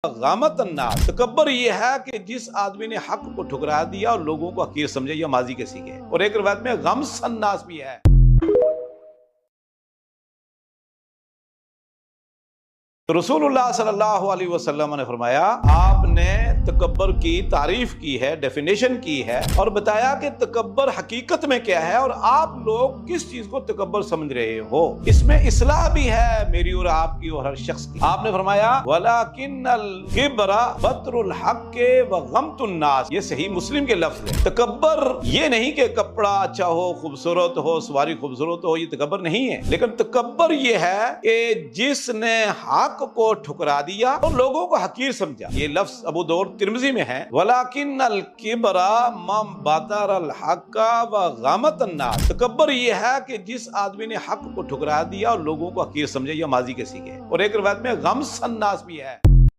गामत अन्नास, तकब्बर ये है कि जिस आदमी ने हक को ठुकरा दिया और लोगों को हकीर समझे या माजी के सीखे। और एक रिवायत में गम्स अन्नास भी है। तो रसूलुल्लाह सल्लल्लाहु अलैहि वसल्लम ने फरमाया, आपने तकब्बर की तारीफ की है, डेफिनेशन की है और बताया कि तकब्बर हकीकत में क्या है और आप लोग किस चीज को तकब्बर समझ रहे हो। इसमें इस्लाह भी है मेरी और आपकी और हर शख्स की। आपने फरमाया वलाकिन्नल किब्रा बतरुल हक़्क़ि व गम्तुन नास, ये सही मुस्लिम के लफ्ज है। तकब्बर ये नहीं कि कपड़ा अच्छा हो, खूबसूरत हो, सवारी खूबसूरत हो, ये तकब्बर नहीं है। लेकिन तकब्बर ये है कि जिसने हक को ठुकरा दिया और लोगों को हकीर समझा। ये लफ्ज अबू दाऊद तिर्मिज़ी में है, वलाकिन्नल किब्रा मम बतरल हक़्क़ व गमत अन्नास। तकब्बर ये है कि जिस आदमी ने हक को ठुकरा दिया और लोगों को हकीर समझे या माजी के सीखे। और एक रिवायत में गम्स अन्नास भी है।